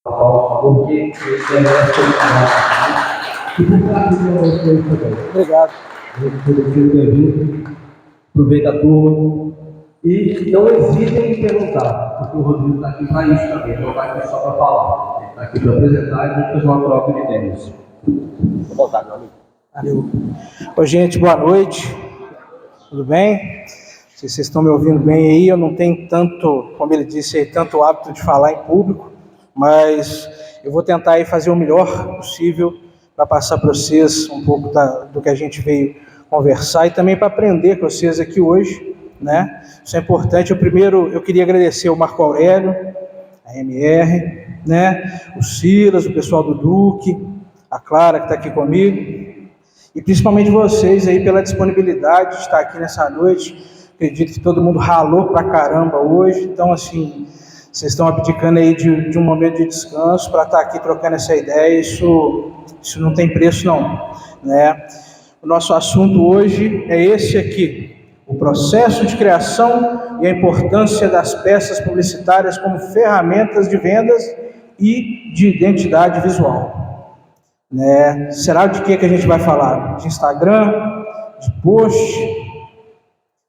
Porque você merece e por parte de vocês também. Obrigado. Aproveita a turma e não hesitem em perguntar, porque o Rodrigo está aqui para isso também, não vai aqui só para falar. Ele está aqui para apresentar e depois uma troca de ideias. Vou voltar, meu amigo. Valeu. Oi, gente, boa noite. Tudo bem? Não sei se vocês estão me ouvindo bem aí. Eu não tenho tanto, como ele disse, tanto hábito de falar em público, mas eu vou tentar aí fazer o melhor possível para passar para vocês um pouco do que a gente veio conversar e também para aprender com vocês aqui hoje, né? Isso é importante. Eu queria agradecer ao Marco Aurélio, a MR, né? O Silas, o pessoal do Duque, a Clara que está aqui comigo, e principalmente vocês aí pela disponibilidade de estar aqui nessa noite. Acredito que todo mundo ralou pra caramba hoje, então assim, vocês estão abdicando aí de um momento de descanso para estar aqui trocando essa ideia. Isso não tem preço não, né? O nosso assunto hoje é esse aqui: o processo de criação e a importância das peças publicitárias como ferramentas de vendas e de identidade visual, né? Será de que a gente vai falar? De Instagram, de post?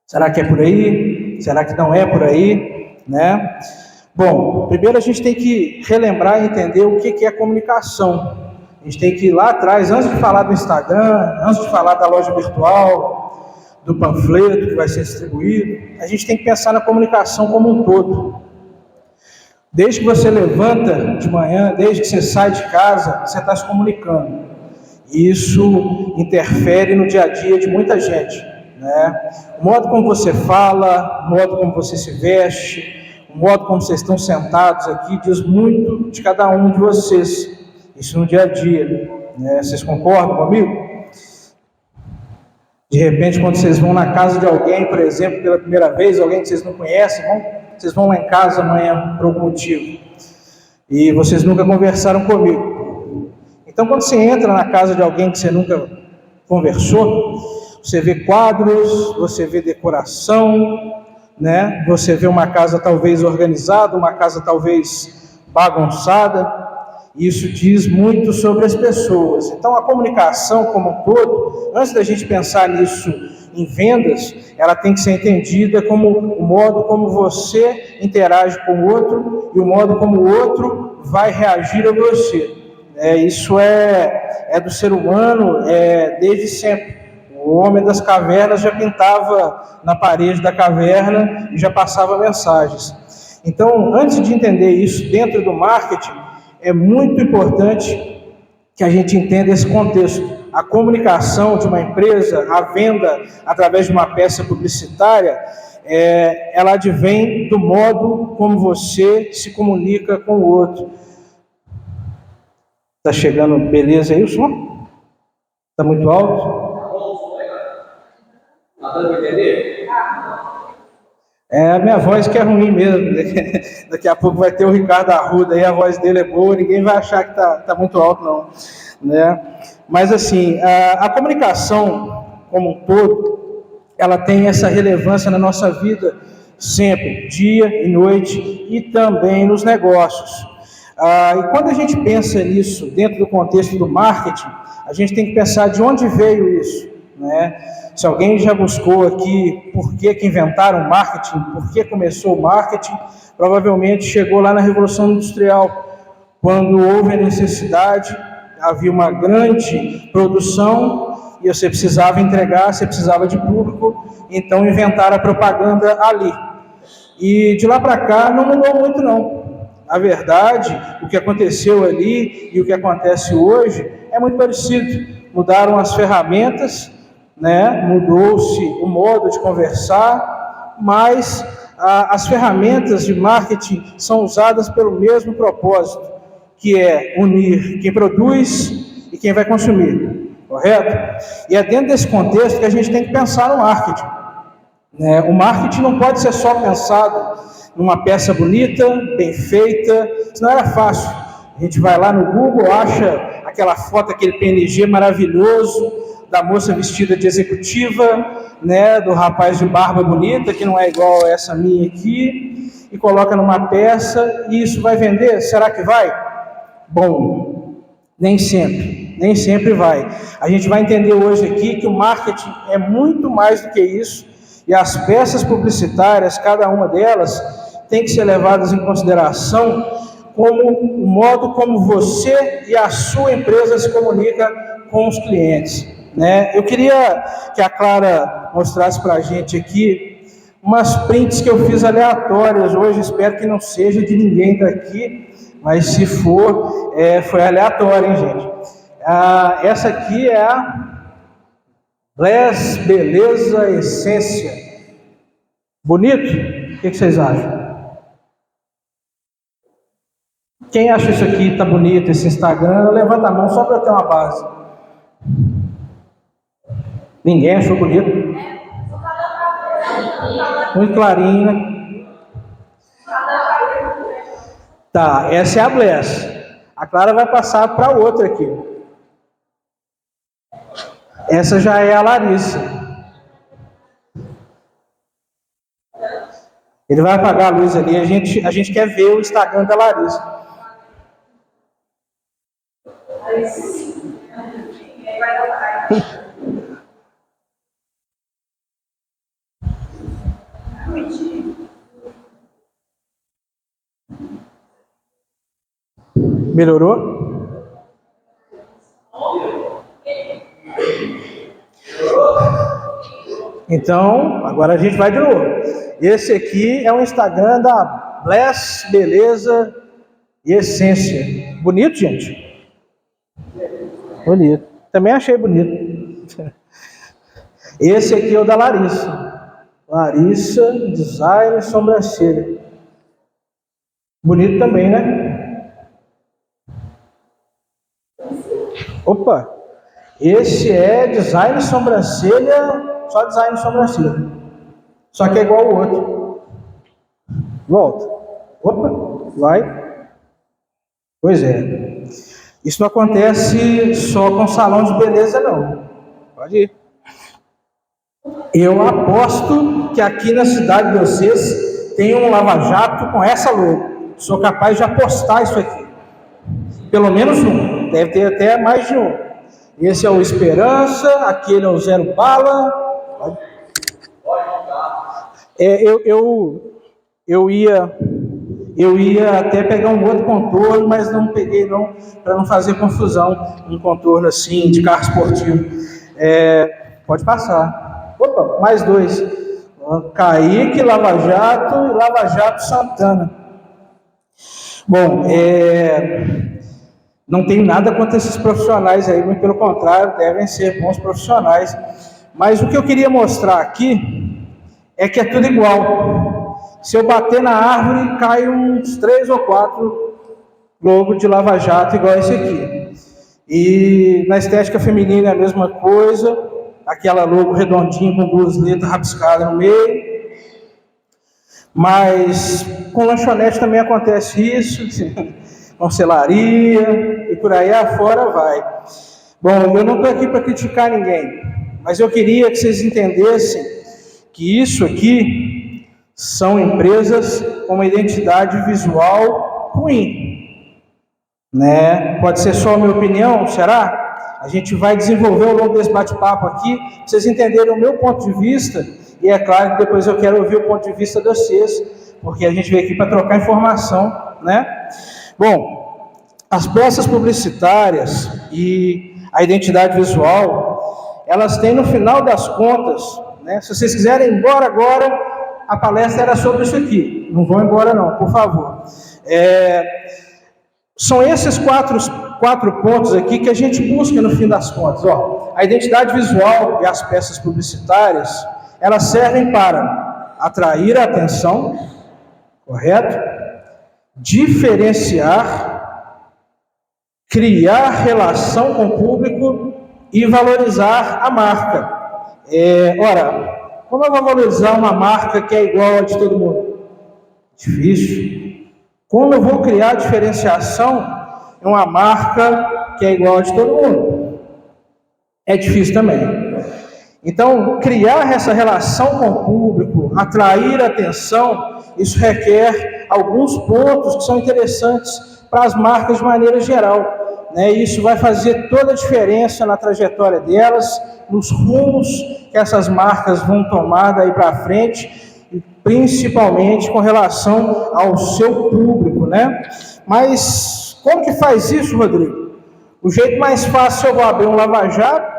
Será que é por aí? Será que não é por aí, né? Bom, primeiro a gente tem que relembrar e entender o que é comunicação. A gente tem que ir lá atrás, antes de falar do Instagram, antes de falar da loja virtual, do panfleto que vai ser distribuído, a gente tem que pensar na comunicação como um todo. Desde que você levanta de manhã, desde que você sai de casa, você está se comunicando. E isso interfere no dia a dia de muita gente, né? O modo como você fala, o modo como você se veste, o modo como vocês estão sentados aqui diz muito de cada um de vocês. Isso no dia a dia, né? Vocês concordam comigo? De repente, quando vocês vão na casa de alguém, por exemplo, pela primeira vez, alguém que vocês não conhecem, vocês vão lá em casa amanhã por algum motivo, e vocês nunca conversaram comigo. Então, quando você entra na casa de alguém que você nunca conversou, você vê quadros, você vê decoração, né? Você vê uma casa talvez organizada, uma casa talvez bagunçada. Isso diz muito sobre as pessoas. Então, a comunicação como um todo, antes da gente pensar nisso em vendas, ela tem que ser entendida como o modo como você interage com o outro e o modo como o outro vai reagir a você. Isso é do ser humano desde sempre. O homem das cavernas já pintava na parede da caverna e já passava mensagens. Então, antes de entender isso dentro do marketing, é muito importante que a gente entenda esse contexto. A comunicação de uma empresa, a venda através de uma peça publicitária, ela advém do modo como você se comunica com o outro. Está chegando beleza aí o som? Está muito alto? Está dando para entender? É a minha voz que é ruim mesmo. Daqui a pouco vai ter o Ricardo Arruda aí, a voz dele é boa, ninguém vai achar que tá muito alto não, né? Mas assim, a comunicação como um todo, ela tem essa relevância na nossa vida sempre, dia e noite, e também nos negócios. E quando a gente pensa nisso dentro do contexto do marketing, a gente tem que pensar de onde veio isso, né? Se alguém já buscou aqui por que inventaram o marketing, por que começou o marketing, provavelmente chegou lá na Revolução Industrial, quando houve a necessidade, havia uma grande produção e você precisava entregar, você precisava de público, então inventaram a propaganda ali. E de lá para cá não mudou muito não. Na verdade, o que aconteceu ali e o que acontece hoje é muito parecido. Mudaram as ferramentas, né? Mudou-se o modo de conversar, mas as ferramentas de marketing são usadas pelo mesmo propósito, que é unir quem produz e quem vai consumir, correto? E é dentro desse contexto que a gente tem que pensar no marketing, né? O marketing não pode ser só pensado numa peça bonita, bem feita, senão era fácil. A gente vai lá no Google, acha aquela foto, aquele PNG maravilhoso, da moça vestida de executiva, né, do rapaz de barba bonita, que não é igual a essa minha aqui, e coloca numa peça, e isso vai vender? Será que vai? Bom, nem sempre vai. A gente vai entender hoje aqui que o marketing é muito mais do que isso, e as peças publicitárias, cada uma delas, tem que ser levadas em consideração como o modo como você e a sua empresa se comunica com os clientes, né? Eu queria que a Clara mostrasse para a gente aqui umas prints que eu fiz aleatórias hoje, espero que não seja de ninguém daqui, mas se for, foi aleatório, hein, gente? Essa aqui é a Bless Beleza Essência. Bonito? O que vocês acham? Quem acha isso aqui tá bonito, esse Instagram, levanta a mão só para eu ter uma base. Ninguém achou bonito? Muito clarinho, né? Tá, essa é a Bless. A Clara vai passar para outra aqui. Essa já é a Larissa. Ele vai apagar a luz ali, a gente quer ver o Instagram da Larissa. Melhorou? Então, agora a gente vai de novo. Esse aqui é o Instagram da Bless Beleza e Essência. Bonito, gente? Bonito. Também achei bonito. Esse aqui é o da Larissa. Larissa, design e sobrancelha. Bonito também, né? Opa! Esse é design e sobrancelha, só design e sobrancelha. Só que é igual ao outro. Volta. Opa, vai. Pois é. Isso não acontece só com salão de beleza, não. Pode ir. Eu aposto que aqui na cidade de vocês tem um lava-jato com essa logo. Sou capaz de apostar isso aqui. Pelo menos um. Deve ter até mais de um. Esse é o Esperança, aquele é o Zero Bala. Eu ia até pegar um outro contorno, mas não peguei não, para não fazer confusão. Um contorno assim de carro esportivo. Pode passar. Opa, mais dois. Kaique, Lava Jato e Lava Jato Santana. Bom, não tenho nada contra esses profissionais aí, muito pelo contrário, devem ser bons profissionais. Mas o que eu queria mostrar aqui é que é tudo igual. Se eu bater na árvore, cai uns 3 ou 4 logos de Lava Jato igual esse aqui. E na estética feminina é a mesma coisa, aquela logo redondinha com 2 letras rabiscadas no meio. Mas com lanchonete também acontece isso, cancelaria e por aí afora vai. Bom, eu não estou aqui para criticar ninguém, mas eu queria que vocês entendessem que isso aqui são empresas com uma identidade visual ruim, né? Pode ser só a minha opinião, será? A gente vai desenvolver ao longo desse bate-papo aqui, para vocês entenderem o meu ponto de vista, e é claro que depois eu quero ouvir o ponto de vista de vocês, porque a gente veio aqui para trocar informação, né? Bom, as peças publicitárias e a identidade visual, elas têm no final das contas, né? Se vocês quiserem ir embora agora, a palestra era sobre isso aqui. Não vão embora não, por favor. São esses quatro pontos aqui que a gente busca no fim das contas. A identidade visual e as peças publicitárias, elas servem para atrair a atenção, correto? Diferenciar, criar relação com o público e valorizar a marca. Como eu vou valorizar uma marca que é igual a de todo mundo? Difícil. Como eu vou criar diferenciação em uma marca que é igual a de todo mundo? É difícil também. Então, criar essa relação com o público, atrair atenção, isso requer alguns pontos que são interessantes para as marcas de maneira geral, né? Isso vai fazer toda a diferença na trajetória delas, nos rumos que essas marcas vão tomar daí para frente, e principalmente com relação ao seu público, né? Mas como que faz isso, Rodrigo? O jeito mais fácil, se eu vou abrir um Lava Jato,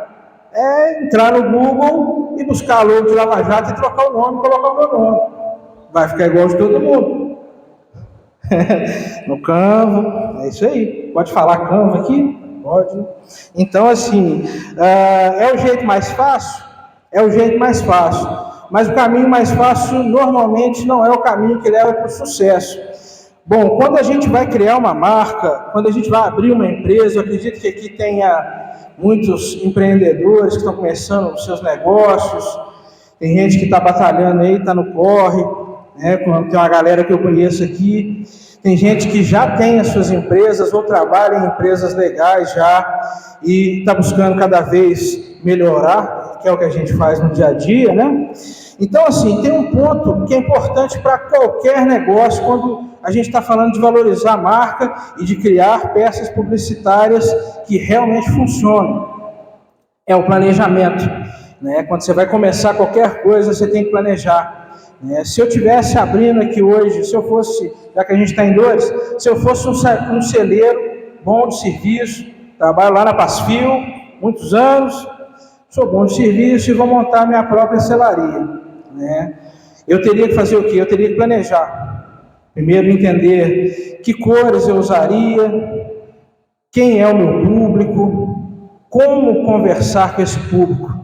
é entrar no Google e buscar a logo de Lava Jato e trocar o nome, colocar o meu nome. Vai ficar igual de todo mundo. No Canva, é isso aí. Pode falar Canva aqui? Pode. Então, assim, é o jeito mais fácil? É o jeito mais fácil. Mas o caminho mais fácil, normalmente, não é o caminho que leva para o sucesso. Bom, quando a gente vai criar uma marca, quando a gente vai abrir uma empresa, eu acredito que aqui tenha muitos empreendedores que estão começando os seus negócios, tem gente que está batalhando aí, está no corre, né? Tem uma galera que eu conheço aqui, tem gente que já tem as suas empresas ou trabalha em empresas legais já e está buscando cada vez melhorar, que é o que a gente faz no dia a dia, né? Então, assim, tem um ponto que é importante para qualquer negócio quando a gente está falando de valorizar a marca e de criar peças publicitárias que realmente funcionam. É o planejamento, né? Quando você vai começar qualquer coisa, você tem que planejar. Se eu estivesse abrindo aqui hoje, se eu fosse, já que a gente está em dois, se eu fosse um celeiro bom de serviço, trabalho lá na Pasfil, muitos anos, sou bom de serviço e vou montar minha própria selaria, né? Eu teria que fazer o quê? Eu teria que planejar. Primeiro, entender que cores eu usaria, quem é o meu público, como conversar com esse público.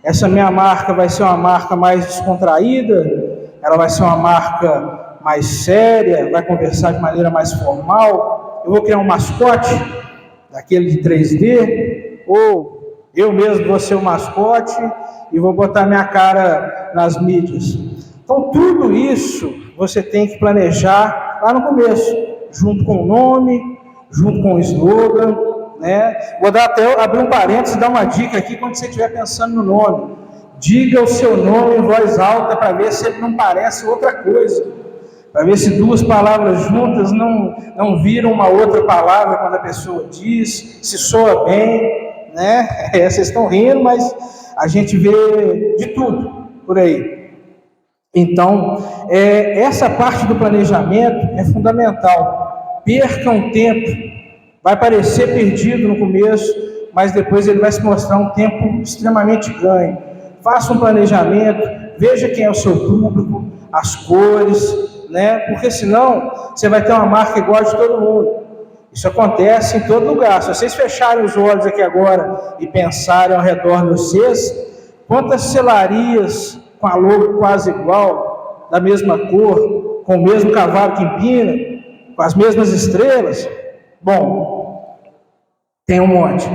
Essa minha marca vai ser uma marca mais descontraída, ela vai ser uma marca mais séria, vai conversar de maneira mais formal. Eu vou criar um mascote, daquele de 3D, ou eu mesmo vou ser o mascote e vou botar minha cara nas mídias. Então, tudo isso você tem que planejar lá no começo, junto com o nome, junto com o slogan, né? Vou abrir um parênteses e dar uma dica aqui quando você estiver pensando no nome. Diga o seu nome em voz alta para ver se ele não parece outra coisa. Para ver se duas palavras juntas não viram uma outra palavra quando a pessoa diz, se soa bem, né? Vocês estão rindo, mas a gente vê de tudo por aí. Então, essa parte do planejamento é fundamental. Perca um tempo, vai parecer perdido no começo, mas depois ele vai se mostrar um tempo extremamente ganho. Faça um planejamento, veja quem é o seu público, as cores, né? Porque senão você vai ter uma marca igual de todo mundo. Isso acontece em todo lugar. Se vocês fecharem os olhos aqui agora e pensarem ao redor de vocês, quantas selarias com a logo quase igual, da mesma cor, com o mesmo cavalo que empina, com as mesmas estrelas? Bom, tem um monte,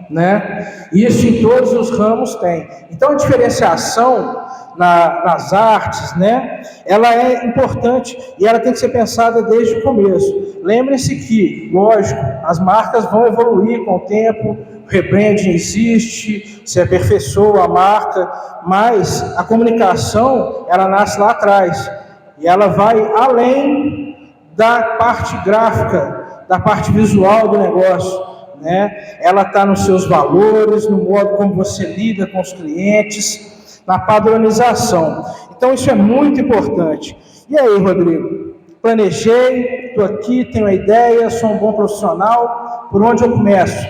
né? Isso em todos os ramos tem. Então a diferenciação nas artes, né? Ela é importante e ela tem que ser pensada desde o começo. Lembrem-se que, lógico, as marcas vão evoluir com o tempo, o rebranding existe, se aperfeiçoa a marca, mas a comunicação, ela nasce lá atrás e ela vai além da parte gráfica, da parte visual do negócio, né? Ela está nos seus valores, no modo como você lida com os clientes, na padronização. Então isso é muito importante. E aí, Rodrigo? Planejei, estou aqui, tenho uma ideia, sou um bom profissional, por onde eu começo?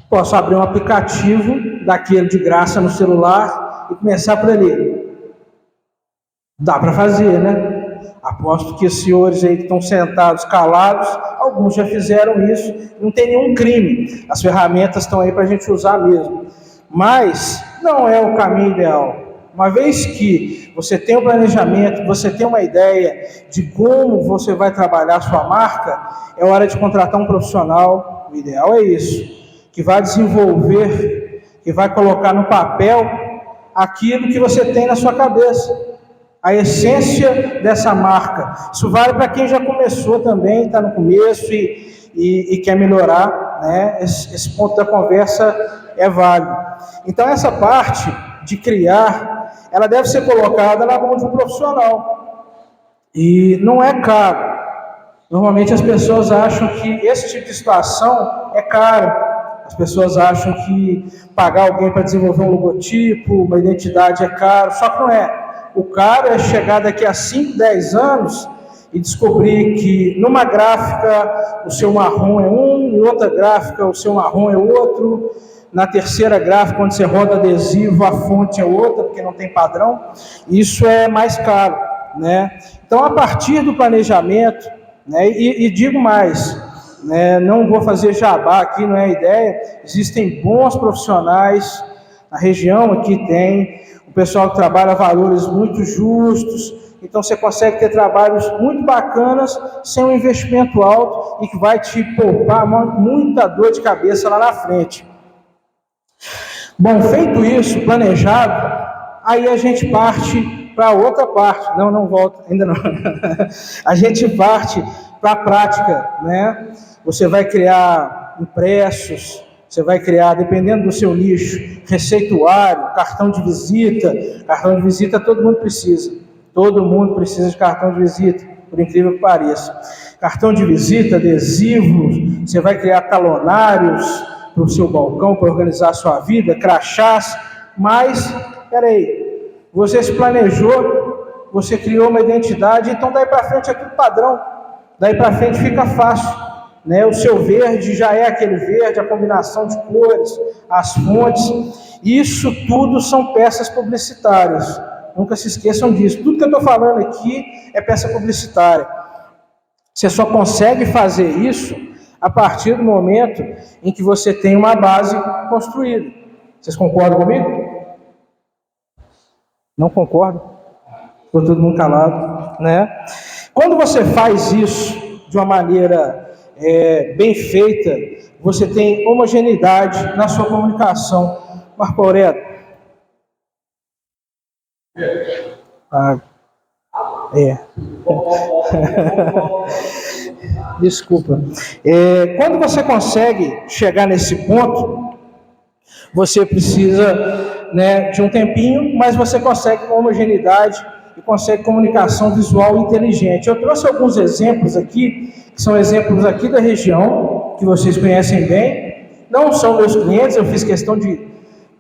Posso abrir um aplicativo daquele de graça no celular e começar por ali. Dá para fazer, né? Aposto que os senhores aí que estão sentados, calados, alguns já fizeram isso, não tem nenhum crime. As ferramentas estão aí para a gente usar mesmo. Mas não é o caminho ideal. Uma vez que você tem um planejamento, você tem uma ideia de como você vai trabalhar a sua marca, é hora de contratar um profissional, o ideal é isso, que vai desenvolver, que vai colocar no papel aquilo que você tem na sua cabeça. A essência dessa marca. Isso vale para quem já começou também, está no começo e quer melhorar, né? Esse ponto da conversa é válido. Então, essa parte de criar, ela deve ser colocada na mão de um profissional. E não é caro. Normalmente as pessoas acham que esse tipo de situação é caro. As pessoas acham que pagar alguém para desenvolver um logotipo, uma identidade é caro, só que não é. O caro é chegar daqui a 5, 10 anos e descobrir que numa gráfica o seu marrom é um, em outra gráfica o seu marrom é outro, na terceira gráfica, quando você roda adesivo, a fonte é outra, porque não tem padrão. Isso é mais caro, né? Então, a partir do planejamento, né, e digo mais, né, não vou fazer jabá aqui, não é a ideia, existem bons profissionais, na região aqui tem, o pessoal que trabalha valores muito justos, então você consegue ter trabalhos muito bacanas, sem um investimento alto e que vai te poupar muita dor de cabeça lá na frente. Bom, feito isso, planejado, aí a gente parte para outra parte. Não volta, ainda não. A gente parte para a prática, né? Você vai criar impressos, você vai criar, dependendo do seu nicho, receituário, cartão de visita. Cartão de visita todo mundo precisa. Todo mundo precisa de cartão de visita, por incrível que pareça. Cartão de visita, adesivos, você vai criar talonários para o seu balcão, para organizar a sua vida, crachás, mas, peraí, você se planejou, você criou uma identidade, então daí para frente é tudo padrão, daí para frente fica fácil, né? O seu verde já é aquele verde, a combinação de cores, as fontes, isso tudo são peças publicitárias, nunca se esqueçam disso, tudo que eu estou falando aqui é peça publicitária, você só consegue fazer isso a partir do momento em que você tem uma base construída. Vocês concordam comigo? Não concordam? Ficou todo mundo calado, né? Quando você faz isso de uma maneira bem feita, você tem homogeneidade na sua comunicação. Marco Aurélio. Desculpa. Quando você consegue chegar nesse ponto, você precisa, né, de um tempinho, mas você consegue uma homogeneidade e consegue comunicação visual inteligente. Eu trouxe alguns exemplos aqui, que são exemplos aqui da região, que vocês conhecem bem. Não são meus clientes, eu fiz questão de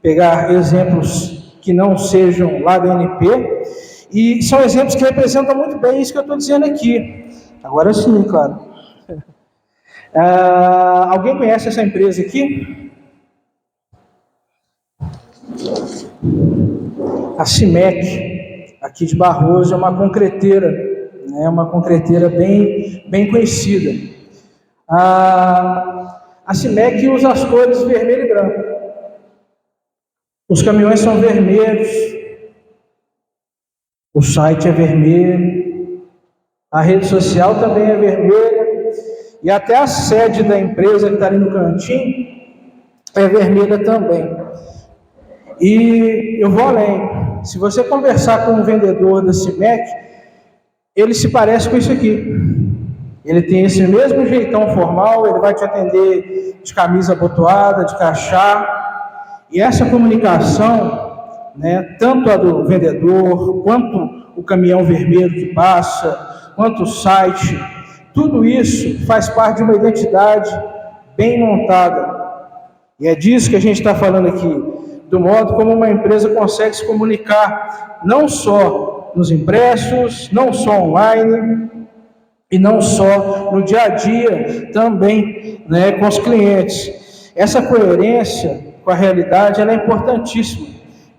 pegar exemplos que não sejam lá da NP, e são exemplos que representam muito bem isso que eu estou dizendo aqui. Agora sim, claro. Alguém conhece essa empresa aqui? A CIMEC, aqui de Barroso, é uma concreteira, né? Uma concreteira bem conhecida. A CIMEC usa as cores vermelho e branco. Os caminhões são vermelhos, o site é vermelho, a rede social também é vermelha, e até a sede da empresa que está ali no cantinho é vermelha também. E eu vou além. Se você conversar com um vendedor da CIMEC, ele se parece com isso aqui. Ele tem esse mesmo jeitão formal, ele vai te atender de camisa abotoada, de crachá. E essa comunicação, né, tanto a do vendedor, quanto o caminhão vermelho que passa, quanto o site, tudo isso faz parte de uma identidade bem montada. E é disso que a gente está falando aqui, do modo como uma empresa consegue se comunicar, não só nos impressos, não só online, e não só no dia a dia, também, né, com os clientes. Essa coerência com a realidade, ela é importantíssima.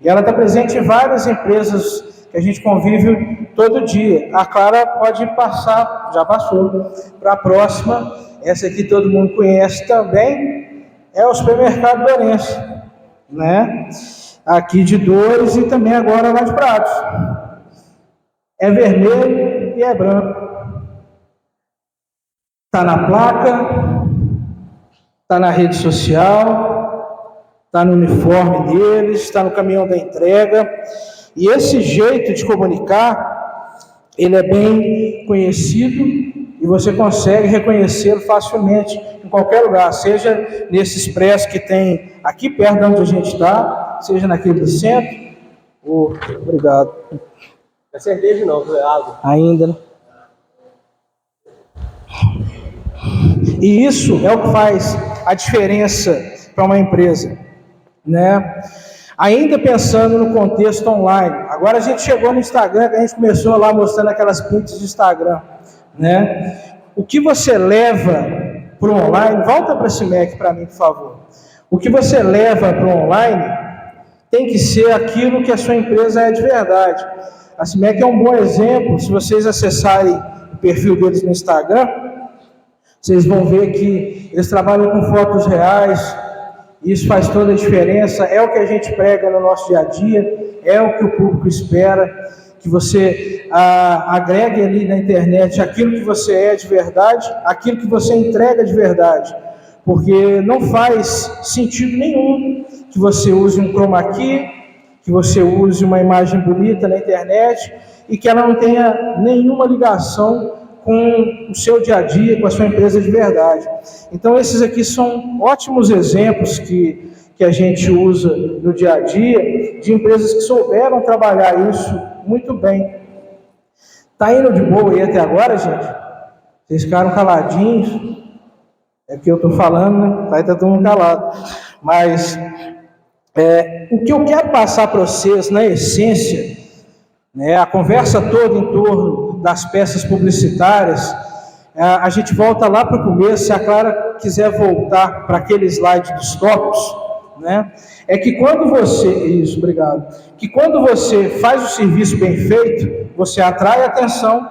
E ela está presente em várias empresas que a gente convive todo dia. A Clara pode passar, já passou, para a próxima. Essa aqui todo mundo conhece também, é o supermercado Lourenço, né? Aqui de Dores e também agora lá de Prados. É vermelho e é branco. Está na placa, está na rede social, está no uniforme deles, está no caminhão da entrega. E esse jeito de comunicar, ele é bem conhecido e você consegue reconhecê-lo facilmente em qualquer lugar, seja nesse expresso que tem aqui perto de onde a gente está, seja naquele do centro. Obrigado. É cerveja não, é água. Ainda, né? E isso é o que faz a diferença para uma empresa, né? Ainda pensando no contexto online, agora a gente chegou no Instagram, que a gente começou lá mostrando aquelas prints de Instagram, né? O que você leva para o online, volta para esse Mac para mim, por favor. O que você leva para o online tem que ser aquilo que a sua empresa é de verdade. A CIMEC é um bom exemplo. Se vocês acessarem o perfil deles no Instagram, vocês vão ver que eles trabalham com fotos reais. Isso faz toda a diferença. É o que a gente prega no nosso dia a dia, é o que o público espera, que você agregue ali na internet aquilo que você é de verdade, aquilo que você entrega de verdade. Porque não faz sentido nenhum que você use um chroma key, que você use uma imagem bonita na internet e que ela não tenha nenhuma ligação com o seu dia a dia, com a sua empresa de verdade. Então, esses aqui são ótimos exemplos que a gente usa no dia a dia, de empresas que souberam trabalhar isso muito bem. Tá indo de boa aí até agora, gente? Vocês ficaram caladinhos? É que eu estou falando, né? Vai estar todo mundo calado. Mas o que eu quero passar para vocês, na essência, né, a conversa toda em torno das peças publicitárias, a gente volta lá para o começo. Se a Clara quiser voltar para aquele slide dos tópicos, né, é que quando você, que quando você faz o serviço bem feito, você atrai atenção,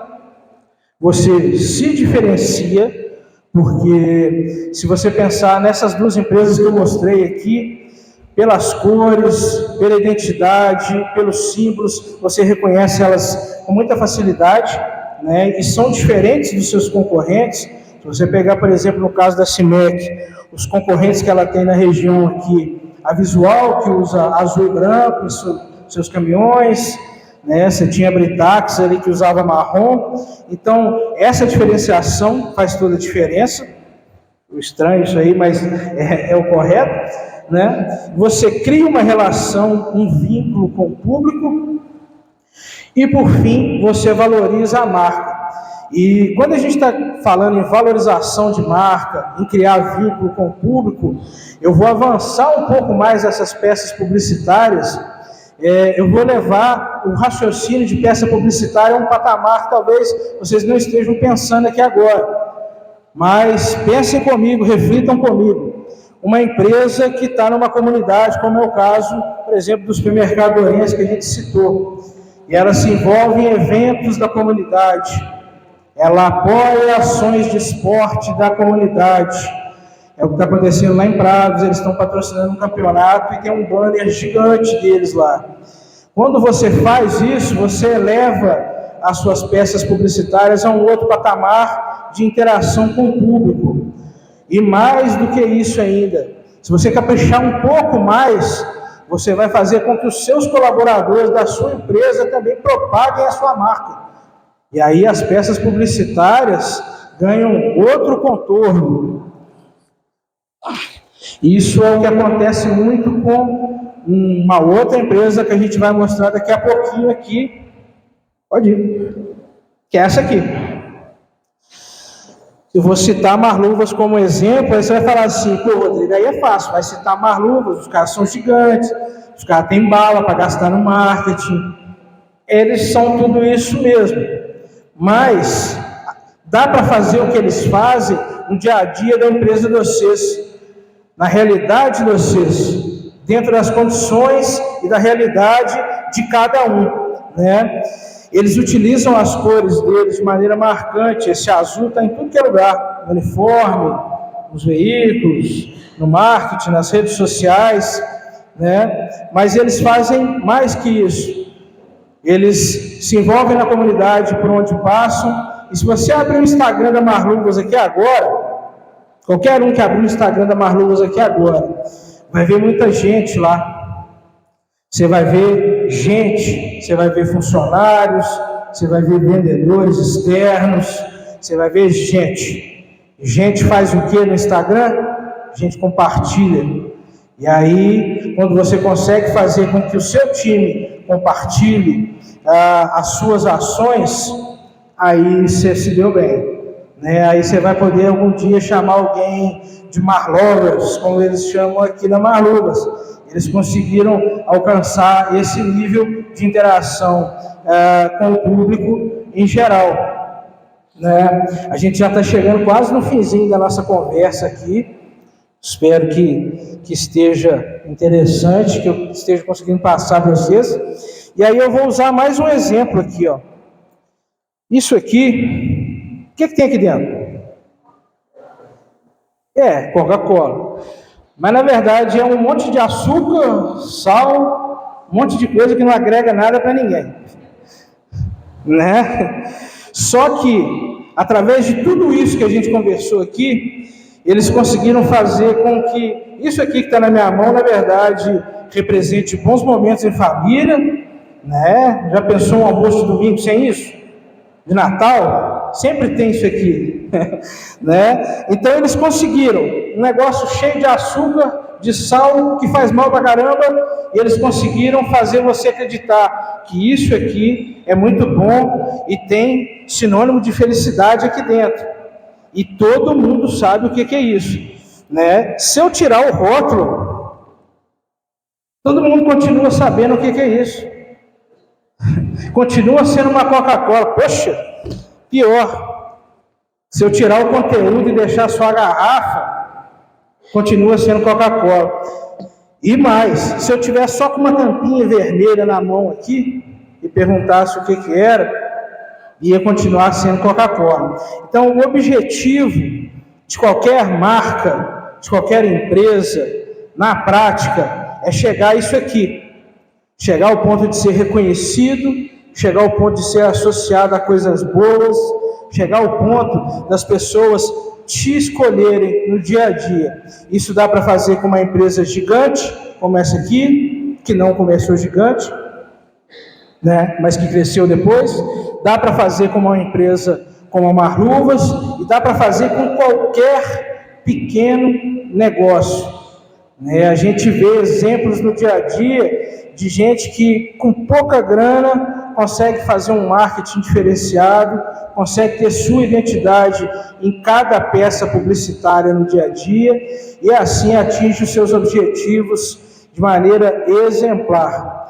você se diferencia, porque se você pensar nessas duas empresas que eu mostrei aqui, pelas cores, pela identidade, pelos símbolos, você reconhece elas com muita facilidade, né? E são diferentes dos seus concorrentes. Se você pegar, por exemplo, no caso da CIMEC, os concorrentes que ela tem na região aqui, a Visual, que usa azul e branco em seus caminhões, né? Você tinha a Britax ali que usava marrom. Então, essa diferenciação faz toda a diferença. Estranho isso aí, mas é o correto, né? Você cria uma relação, um vínculo com o público e, por fim, você valoriza a marca. E quando a gente está falando em valorização de marca, em criar vínculo com o público, eu vou avançar um pouco mais essas peças publicitárias. Eu vou levar o raciocínio de peça publicitária a um patamar que talvez vocês não estejam pensando aqui agora. Mas pensem comigo, reflitam comigo. Uma empresa que está numa comunidade, como é o caso, por exemplo, do supermercado Oriente que a gente citou, e ela se envolve em eventos da comunidade, ela apoia ações de esporte da comunidade. É o que está acontecendo lá em Prados, eles estão patrocinando um campeonato e tem um banner gigante deles lá. Quando você faz isso, você eleva as suas peças publicitárias a um outro patamar de interação com o público. E mais do que isso ainda, se você caprichar um pouco mais, você vai fazer com que os seus colaboradores da sua empresa também propaguem a sua marca. E aí as peças publicitárias ganham outro contorno. Isso é o que acontece muito com uma outra empresa que a gente vai mostrar daqui a pouquinho aqui. Pode ir. Que é essa aqui. Eu vou citar a Marluvas como exemplo, aí você vai falar assim, pô, Rodrigo, aí é fácil, vai citar a Marluvas, os caras são gigantes, os caras têm bala para gastar no marketing, eles são tudo isso mesmo, mas dá para fazer o que eles fazem no dia a dia da empresa de vocês, na realidade de vocês, dentro das condições e da realidade de cada um, né? Eles utilizam as cores deles de maneira marcante. Esse azul está em tudo que é lugar, no uniforme, nos veículos, no marketing, nas redes sociais, né? Mas eles fazem mais que isso. Eles se envolvem na comunidade por onde passam. E se você abrir o Instagram da Marluvas aqui agora, qualquer um que abrir o Instagram da Marluvas aqui agora, vai ver muita gente lá. Você vai ver gente, você vai ver funcionários, você vai ver vendedores externos, você vai ver gente. Gente faz o que no Instagram? Gente compartilha. E aí, quando você consegue fazer com que o seu time compartilhe as suas ações, aí você se deu bem. né? Aí você vai poder algum dia chamar alguém de Marlovers, como eles chamam aqui na Marlovers. Eles conseguiram alcançar esse nível de interação com o público em geral, né? A gente já está chegando quase no finzinho da nossa conversa aqui. Espero que esteja interessante, que eu esteja conseguindo passar para vocês. E aí eu vou usar mais um exemplo aqui, ó. Isso aqui, o que tem aqui dentro? Coca-Cola. Mas na verdade é um monte de açúcar, sal, um monte de coisa que não agrega nada para ninguém, né? Só que através de tudo isso que a gente conversou aqui, eles conseguiram fazer com que isso aqui que está na minha mão, na verdade, represente bons momentos em família, né? Já pensou um almoço de domingo sem isso? De Natal? Sempre tem isso aqui, né? Então eles conseguiram um negócio cheio de açúcar, de sal, que faz mal pra caramba, e eles conseguiram fazer você acreditar que isso aqui é muito bom e tem sinônimo de felicidade aqui dentro. E todo mundo sabe o que é isso, né? Se eu tirar o rótulo, todo mundo continua sabendo o que é isso. Continua sendo uma Coca-Cola. Poxa, pior. Se eu tirar o conteúdo e deixar só a garrafa, continua sendo Coca-Cola. E mais, se eu tiver só com uma tampinha vermelha na mão aqui e perguntasse o que era, ia continuar sendo Coca-Cola. Então, o objetivo de qualquer marca, de qualquer empresa, na prática, é chegar a isso aqui. Chegar ao ponto de ser reconhecido, chegar ao ponto de ser associado a coisas boas, chegar ao ponto das pessoas te escolherem no dia a dia. Isso dá para fazer com uma empresa gigante, como essa aqui, que não começou gigante, né, mas que cresceu depois. Dá para fazer com uma empresa como a Marluvas, e dá para fazer com qualquer pequeno negócio, né? A gente vê exemplos no dia a dia de gente que com pouca grana consegue fazer um marketing diferenciado, consegue ter sua identidade em cada peça publicitária no dia a dia, e assim atinge os seus objetivos de maneira exemplar.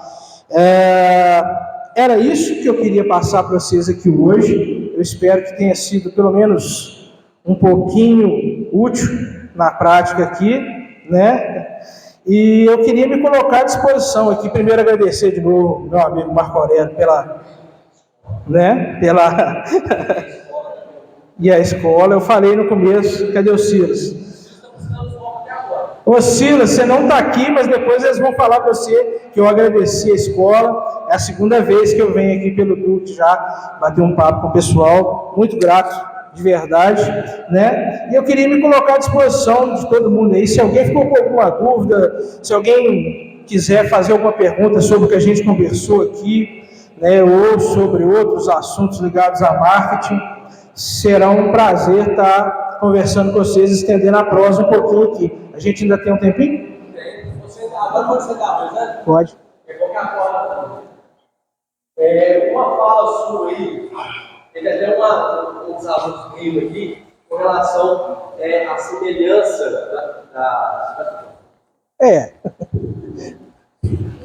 Era isso que eu queria passar para vocês aqui hoje. Eu espero que tenha sido pelo menos um pouquinho útil na prática aqui, né? E eu queria me colocar à disposição aqui. Primeiro agradecer de novo meu amigo Marco Aurélio pela e a escola. Eu falei no começo, cadê o Silas? Ô Silas, você não está aqui, mas depois eles vão falar para você que eu agradeci a escola. É a segunda vez que eu venho aqui pelo Duque já bater um papo com o pessoal. Muito grato, de verdade, né? E eu queria me colocar à disposição de todo mundo aí. Se alguém ficou com alguma dúvida, se alguém quiser fazer alguma pergunta sobre o que a gente conversou aqui, né, ou sobre outros assuntos ligados a marketing, será um prazer estar conversando com vocês, estendendo a prosa um pouquinho aqui. A gente ainda tem um tempinho? Tem. Agora pode ser da né? Pode. Uma fala sua aí, teve até uns alunos meio aqui, com relação à semelhança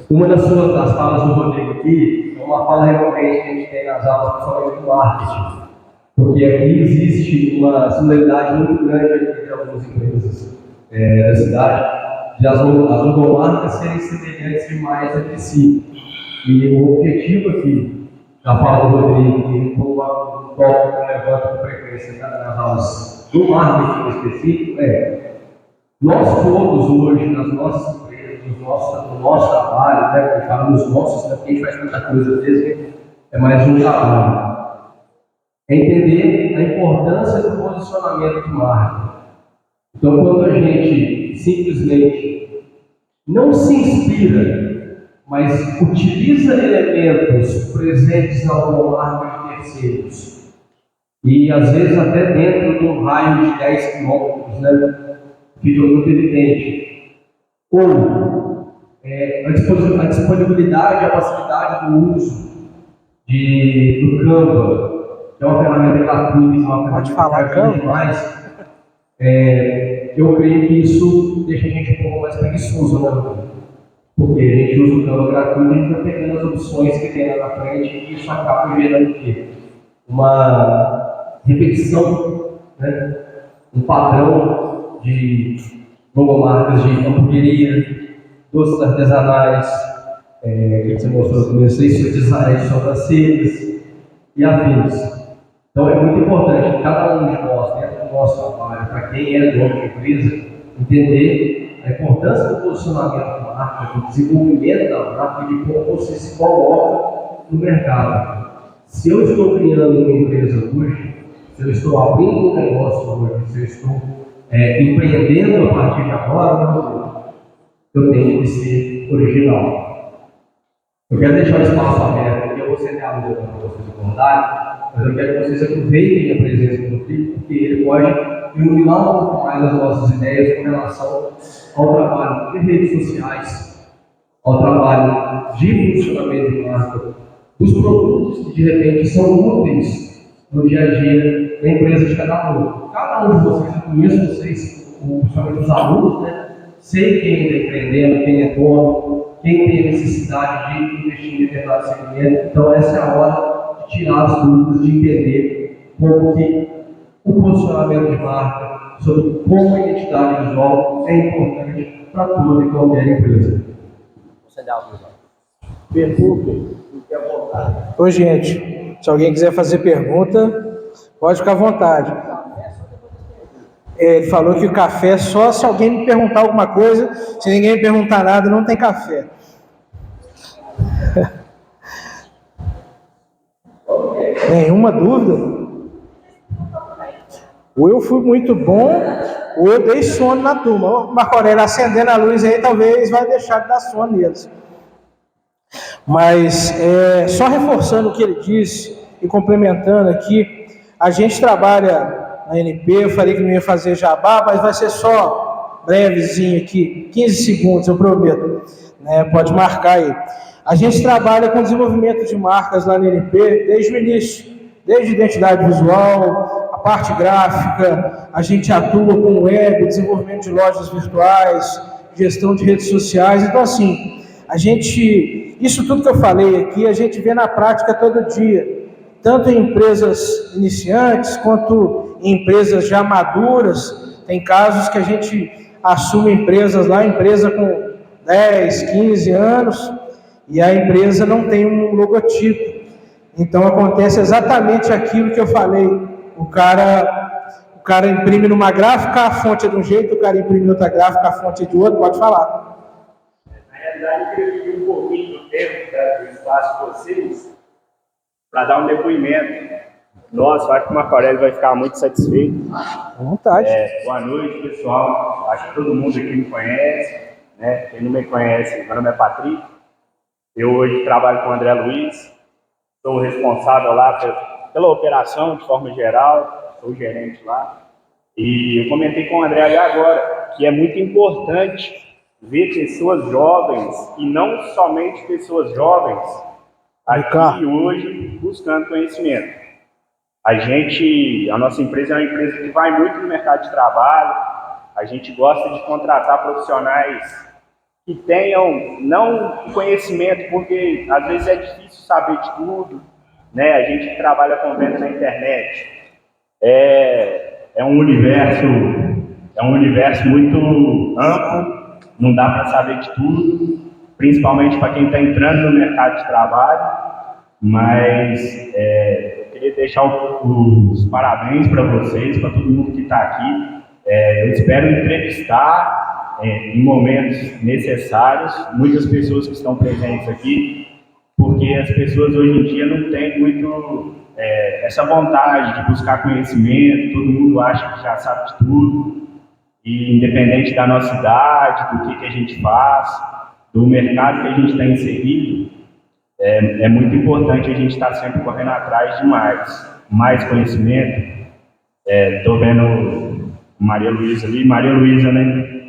Uma das falas do Rodrigo aqui é uma fala recorrente que a gente tem nas aulas, principalmente do marketing. Porque aqui existe uma similaridade muito grande entre algumas empresas da cidade, de as logomarcas serem semelhantes demais entre si. E o objetivo aqui da fala do Rodrigo, que foi um tópico que eu levanto com frequência nas aulas do marketing específico, nós todos hoje, nas nossas empresas, no nosso trabalho, né, eu falo nos nossos, porque a gente faz tanta coisa, às vezes é mais um trabalho. É entender a importância do posicionamento de marca. Então, quando a gente simplesmente não se inspira, mas utiliza elementos presentes na logomarca de terceiros, e às vezes até dentro de um raio de 10 quilômetros, né, fica muito evidente, ou a disponibilidade, a facilidade do uso do Canva, que é uma ferramenta gratuita, é uma Pode ferramenta falar, que ajuda demais, eu creio que isso deixa a gente um pouco mais preguiçoso, né? Porque a gente usa o Canva gratuito e a gente vai pegando as opções que tem lá na frente e isso acaba gerando o quê? Uma repetição, né? Um padrão de logomarcas de hamburgueria, doces artesanais, que você mostrou no começo, isso design de sobrancelhas e afins. Então é muito importante que cada um de nós, dentro do nosso trabalho, para quem é dono de empresa, entender a importância do posicionamento da marca, do desenvolvimento da marca e de como você se coloca no mercado. Se eu estou criando uma empresa hoje, se eu estou abrindo um negócio hoje, se eu estou empreendendo a partir de agora, eu tenho que ser original. Eu quero deixar o espaço aberto aqui, eu vou sentar a luz para vocês acordarem, mas eu quero que vocês aproveitem a presença do Felipe, porque ele pode iluminar um pouco mais as nossas ideias com relação ao trabalho de redes sociais, ao trabalho de funcionamento de marca, dos produtos que de repente são úteis no dia a dia da empresa de cada um. Cada um de vocês, eu conheço vocês, principalmente os alunos, né? Sei quem está empreendendo, quem é dono, quem tem necessidade de investir em determinado segmento. Então essa é a hora de tirar as dúvidas, de entender como que o posicionamento de marca, sobre como a identidade visual é importante para toda e qualquer empresa. Pergunta, fique à vontade. Ô, gente, se alguém quiser fazer pergunta, pode ficar à vontade. Ele falou que o café é só se alguém me perguntar alguma coisa, se ninguém me perguntar nada, não tem café. Nenhuma dúvida? Ou eu fui muito bom, ou eu dei sono na turma. O Marco Aurélio acendendo a luz aí, talvez vai deixar de dar sono neles. Mas, só reforçando o que ele disse e complementando aqui, a gente trabalha na NP, eu falei que não ia fazer jabá, mas vai ser só brevezinho aqui, 15 segundos, eu prometo, né? Pode marcar aí. A gente trabalha com desenvolvimento de marcas lá na NP desde o início, desde identidade visual, a parte gráfica, a gente atua com web, desenvolvimento de lojas virtuais, gestão de redes sociais. Então, assim, isso tudo que eu falei aqui, a gente vê na prática todo dia, tanto em empresas iniciantes quanto em empresas já maduras. Tem casos que a gente assume empresas lá, empresa com 10, 15 anos, e a empresa não tem um logotipo. Então acontece exatamente aquilo que eu falei. O cara imprime numa gráfica, a fonte é de um jeito, o cara imprime outra gráfica, a fonte é de outro. Pode falar. Na realidade, eu queria pedir um pouquinho do tempo, do espaço de vocês, para dar um depoimento. Nossa, eu acho que o Marco Aurélio vai ficar muito satisfeito. À vontade. Boa noite, pessoal. Acho que todo mundo aqui me conhece, né? Quem não me conhece, meu nome é Patrick. Eu hoje trabalho com o André Luiz. Sou responsável lá pela operação de forma geral, sou gerente lá. E eu comentei com o André ali agora que é muito importante ver pessoas jovens, e não somente pessoas jovens, aqui hoje buscando conhecimento. A nossa empresa é uma empresa que vai muito no mercado de trabalho, a gente gosta de contratar profissionais que tenham, não conhecimento, porque às vezes é difícil saber de tudo, né? A gente que trabalha com venda na internet, é um universo muito amplo, não dá para saber de tudo, principalmente para quem está entrando no mercado de trabalho, mas eu queria deixar os parabéns para vocês, para todo mundo que está aqui. Eu espero entrevistar em momentos necessários muitas pessoas que estão presentes aqui, porque as pessoas hoje em dia não têm muito essa vontade de buscar conhecimento, todo mundo acha que já sabe de tudo, e independente da nossa idade, do que a gente faz, do mercado que a gente está inserido, é muito importante a gente estar sempre correndo atrás de mais conhecimento. Estou vendo Maria Luísa ali, né?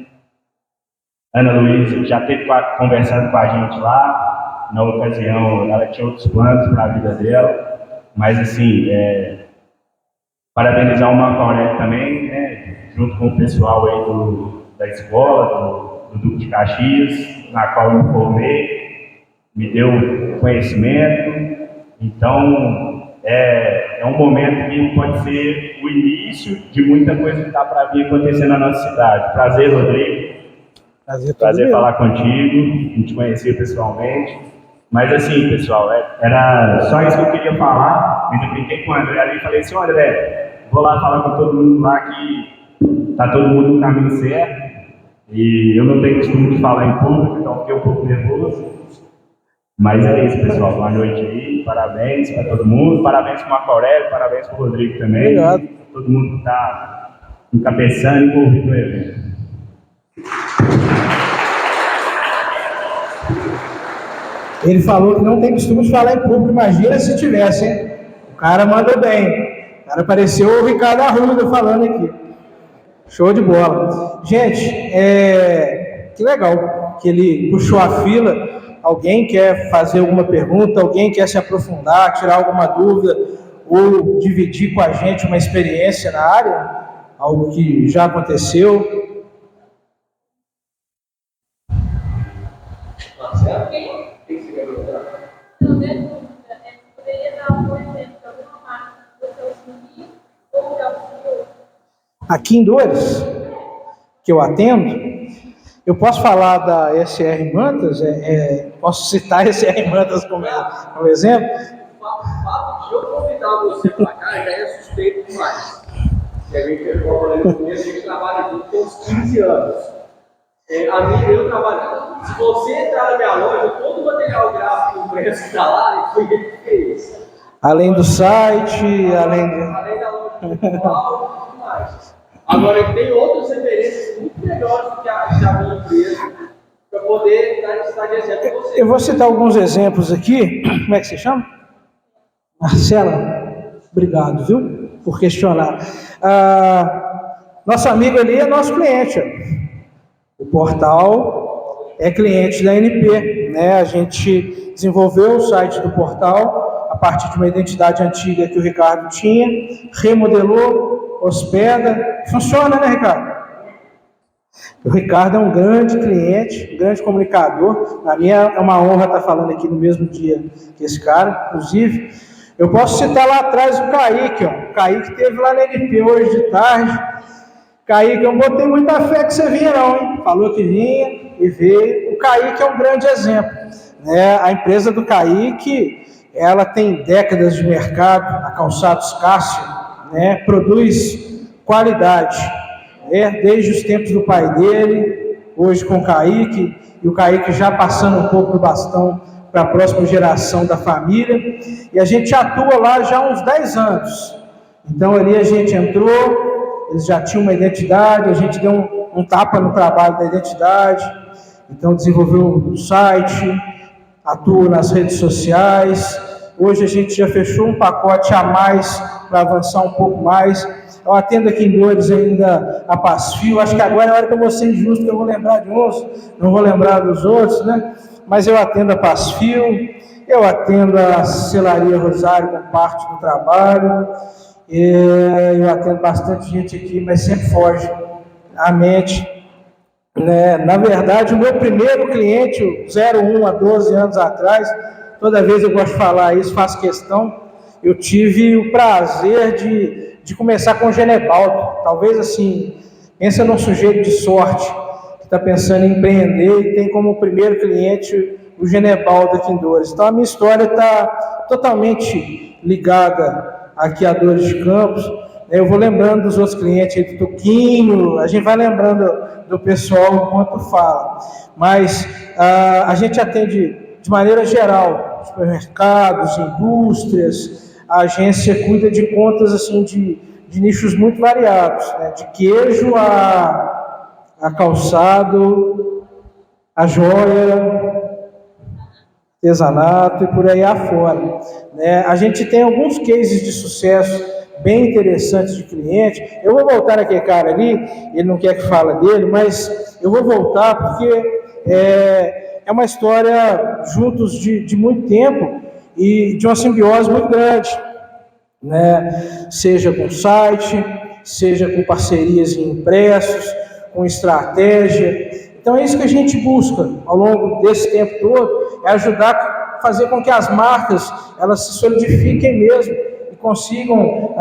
Ana Luísa já esteve conversando com a gente lá. Na ocasião, ela tinha outros planos para a vida dela, mas assim, Parabenizar o Marco Aurélio também, né, junto com o pessoal aí da escola, do Duque de Caxias, na qual eu me formei, me deu conhecimento. Então, é um momento que pode ser o início de muita coisa que está para vir acontecer na nossa cidade. Prazer, Rodrigo. Prazer falar contigo, a gente conhecer pessoalmente. Mas assim, pessoal, era só isso que eu queria falar. Eu brinquei com o André ali e falei assim: André, vou lá falar com todo mundo lá que está todo mundo no caminho certo. E eu não tenho costume de falar em público, então fiquei um pouco nervoso. Mas é isso, pessoal. Boa noite aí. Parabéns para todo mundo. Parabéns para o Marco Aurélio, parabéns para o Rodrigo também. Obrigado. Todo mundo que está encabeçando e envolvido no evento. Ele falou que não tem costume de falar em público, imagina se tivesse, hein? O cara mandou bem. O cara pareceu o Ricardo Arruda falando aqui. Show de bola. Gente, que legal que ele puxou a fila. Alguém quer fazer alguma pergunta, alguém quer se aprofundar, tirar alguma dúvida ou dividir com a gente uma experiência na área? Algo que já aconteceu? Marcelo? Tem que se perguntar. Não, minha dúvida é poderia dar um exemplo de alguma marca que você auxilia ou já auxiliou? Aqui em Dores, que eu atendo, eu posso falar da SR Mantas, posso citar a SR Mantas como exemplo? O fato de eu convidar você para cá já é suspeito demais. Que a gente a gente trabalha junto tem uns 15 anos. Eu trabalho. Se você entrar na minha loja, todo o material gráfico impresso que está lá, foi ele que fez. Além do site, além da loja virtual e tudo mais. Agora, tem outras referências muito melhores do que a minha empresa para poder estar de exemplo para você. Eu vou citar alguns exemplos aqui. Como é que você chama? Marcela, obrigado, viu, por questionar. Nosso amigo ali é nosso cliente. O portal é cliente da NP, né? A gente desenvolveu o site do portal a partir de uma identidade antiga que o Ricardo tinha, remodelou, hospeda, funciona, né, Ricardo? O Ricardo é um grande cliente, um grande comunicador. Na minha é uma honra estar falando aqui no mesmo dia que esse cara, inclusive. Eu posso citar lá atrás o Kaique, O Kaique esteve lá na NP hoje de tarde. Kaique, eu não botei muita fé que você vinha não, hein? Falou que vinha e veio. O Kaique é um grande exemplo, né? A empresa do Kaique, ela tem décadas de mercado, a Calçados Cássio, né? Produz qualidade, né? Desde os tempos do pai dele, hoje com o Kaique, e o Kaique já passando um pouco do bastão para a próxima geração da família, e a gente atua lá já há uns 10 anos. Então ali a gente entrou, eles já tinham uma identidade, a gente deu um tapa no trabalho da identidade, então desenvolveu o site, atua nas redes sociais. Hoje a gente já fechou um pacote a mais para avançar um pouco mais. Eu atendo aqui em Dores ainda a Pasfio, acho que agora é a hora que eu vou ser injusto, que eu vou lembrar de uns, não vou lembrar dos outros, né? Mas eu atendo a Pasfio, eu atendo a Celaria Rosário com parte do trabalho, eu atendo bastante gente aqui, mas sempre foge a mente, né? Na verdade, o meu primeiro cliente, o 01 há 12 anos atrás, toda vez eu gosto de falar isso, faço questão, eu tive o prazer de começar com o Genebaldo. Talvez assim, pensa num sujeito de sorte, que está pensando em empreender e tem como primeiro cliente o Genebaldo aqui em Dores. Então a minha história está totalmente ligada aqui a Dores de Campos. Eu vou lembrando dos outros clientes aí, do Tuquinho, a gente vai lembrando do pessoal enquanto fala. Mas a gente atende de maneira geral, supermercados, indústrias, a agência cuida de contas assim, de nichos muito variados, né? De queijo a calçado, a joia, artesanato e por aí afora, né? A gente tem alguns cases de sucesso bem interessantes de cliente. Eu vou voltar naquele cara ali, ele não quer que fale dele, mas eu vou voltar porque é uma história juntos de muito tempo e de uma simbiose muito grande. né? Seja com site, seja com parcerias em impressos, com estratégia. Então é isso que a gente busca ao longo desse tempo todo, é ajudar a fazer com que as marcas elas se solidifiquem mesmo e consigam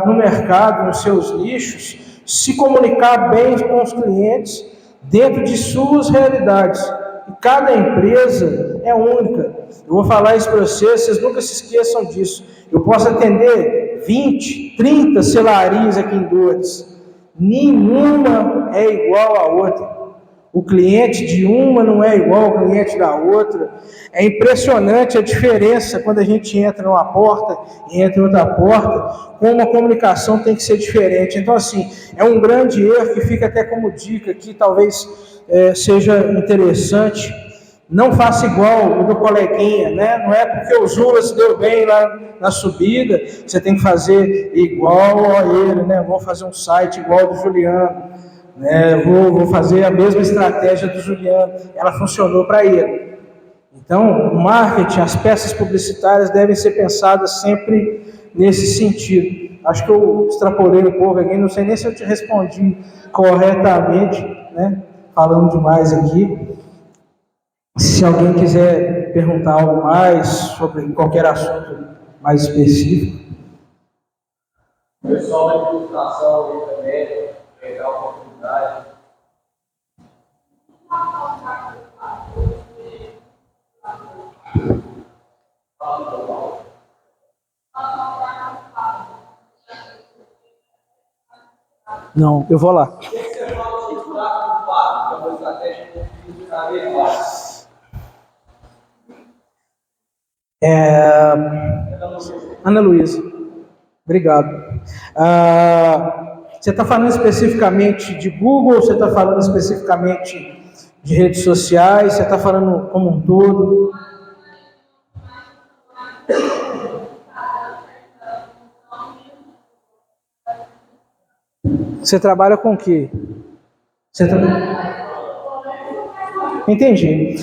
no mercado, nos seus nichos, se comunicar bem com os clientes dentro de suas realidades. E cada empresa é única. Eu vou falar isso para vocês nunca se esqueçam disso. Eu posso atender 20, 30 selarias aqui em Dores. Nenhuma é igual à outra. O cliente de uma não é igual ao cliente da outra. É impressionante a diferença quando a gente entra numa porta e entra em outra porta, como a comunicação tem que ser diferente. Então, assim, é um grande erro que fica até como dica aqui, talvez seja interessante. Não faça igual o do coleguinha, né? Não é porque o Zula se deu bem lá na subida, você tem que fazer igual a ele, né? Vou fazer um site igual ao do Juliano. Vou fazer a mesma estratégia do Juliano, ela funcionou para ele. Então, o marketing, as peças publicitárias devem ser pensadas sempre nesse sentido. Acho que eu extrapolei um pouco aqui, não sei nem se eu te respondi corretamente, né? Falando demais aqui. Se alguém quiser perguntar algo mais sobre qualquer assunto mais específico. O pessoal da ilustração aí também, pegar a oportunidade. Não, eu vou lá. O que você fala sobre o tráfego pago, que é uma estratégia de caminho? Ana Luísa, obrigado. Você está falando especificamente de Google, você está falando especificamente de redes sociais, você está falando como um todo? Você trabalha com o quê? Entendi.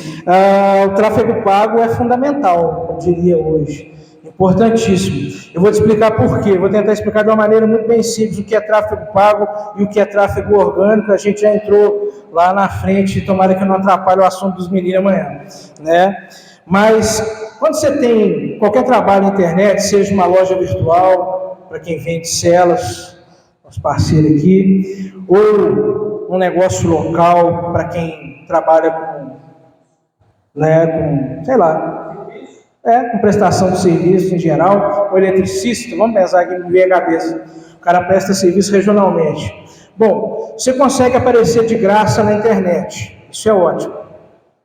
O tráfego pago é fundamental, eu diria hoje. Importantíssimo. Eu vou te explicar por quê. Vou tentar explicar de uma maneira muito bem simples o que é tráfego pago e o que é tráfego orgânico. A gente já entrou lá na frente, tomara que eu não atrapalhe o assunto dos meninos amanhã, né? Mas quando você tem qualquer trabalho na internet, seja uma loja virtual, para quem vende celas, os parceiros aqui, ou um negócio local, para quem trabalha com prestação de serviço em geral, o eletricista, vamos pensar aqui no meio da cabeça, o cara presta serviço regionalmente. Bom, você consegue aparecer de graça na internet, isso é ótimo,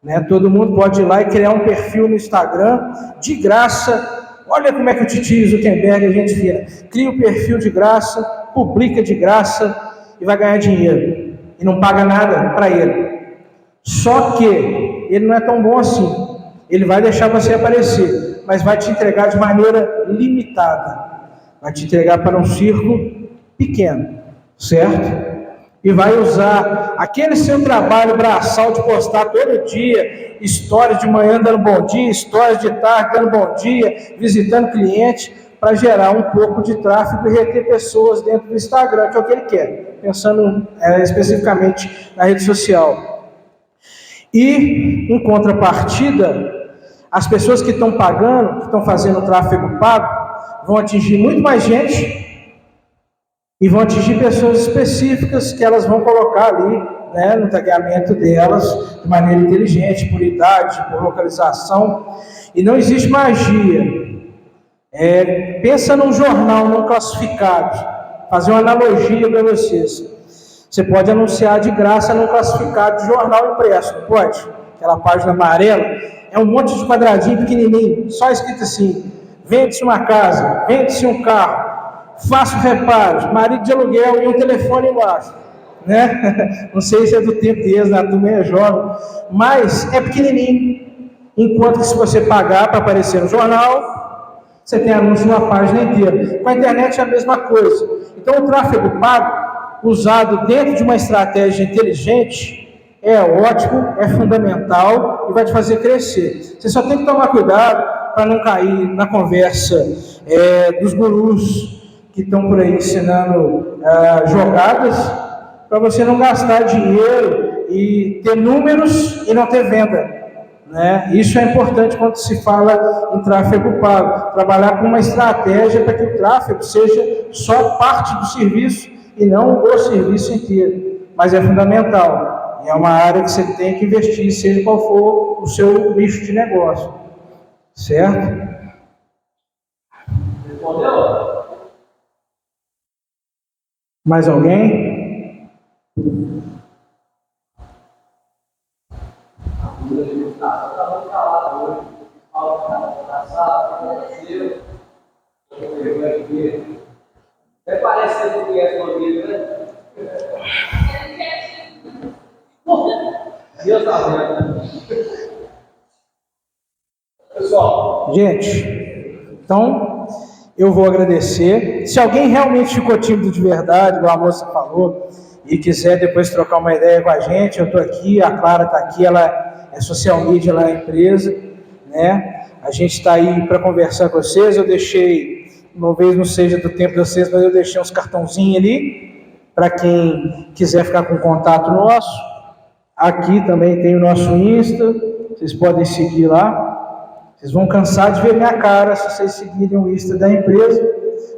né? Todo mundo pode ir lá e criar um perfil no Instagram, de graça. Olha como é que o Titi Zuckerberg a gente vira, cria um perfil de graça, publica de graça e vai ganhar dinheiro, e não paga nada para ele. Só que ele não é tão bom assim. Ele vai deixar você aparecer, mas vai te entregar de maneira limitada. Vai te entregar para um círculo pequeno, certo? E vai usar aquele seu trabalho braçal de postar todo dia, histórias de manhã dando bom dia, histórias de tarde dando bom dia, visitando cliente, para gerar um pouco de tráfego e reter pessoas dentro do Instagram, que é o que ele quer, pensando especificamente na rede social. E, em contrapartida, as pessoas que estão pagando, que estão fazendo tráfego pago, vão atingir muito mais gente e vão atingir pessoas específicas que elas vão colocar ali, né, no tagueamento delas, de maneira inteligente, por idade, por localização. E não existe magia. Pensa num jornal não classificado. Fazer uma analogia para vocês. Você pode anunciar de graça num classificado de jornal impresso, não pode? Aquela página amarela, é um monte de quadradinho pequenininho, só escrito assim: vende-se uma casa, vende-se um carro, faça reparos, marido de aluguel e um telefone embaixo, né? Não sei se é do tempo deles, a turma é jovem, mas é pequenininho. Enquanto que se você pagar para aparecer no jornal, você tem anúncio numa página inteira. Com a internet é a mesma coisa. Então o tráfego pago, usado dentro de uma estratégia inteligente, é ótimo, é fundamental e vai te fazer crescer. Você só tem que tomar cuidado para não cair na conversa dos gurus que estão por aí ensinando jogadas, para você não gastar dinheiro e ter números e não ter venda. Né? Isso é importante quando se fala em tráfego pago, trabalhar com uma estratégia para que o tráfego seja só parte do serviço e não o serviço inteiro, mas é fundamental, e é uma área que você tem que investir, seja qual for o seu nicho de negócio, certo? Respondeu? Mais alguém? Até parece que você não conhece o amigo, né? Deus está vendo. Pessoal, Gente, então eu vou agradecer. Se alguém realmente ficou tímido de verdade, igual a moça falou, e quiser depois trocar uma ideia com a gente, eu estou aqui, a Clara está aqui, ela é social media lá na empresa, né? A gente está aí para conversar com vocês. Eu deixei, talvez não seja do tempo de vocês, mas eu deixei uns cartãozinhos ali, para quem quiser ficar com contato nosso. Aqui também tem o nosso Insta, vocês podem seguir lá. Vocês vão cansar de ver minha cara se vocês seguirem o Insta da empresa,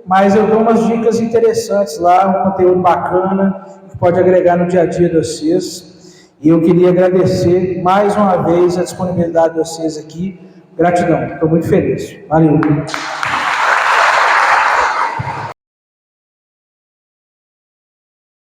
mas eu dou umas dicas interessantes lá, um conteúdo bacana, que pode agregar no dia a dia de vocês. E eu queria agradecer mais uma vez a disponibilidade de vocês aqui. Gratidão, estou muito feliz. Valeu.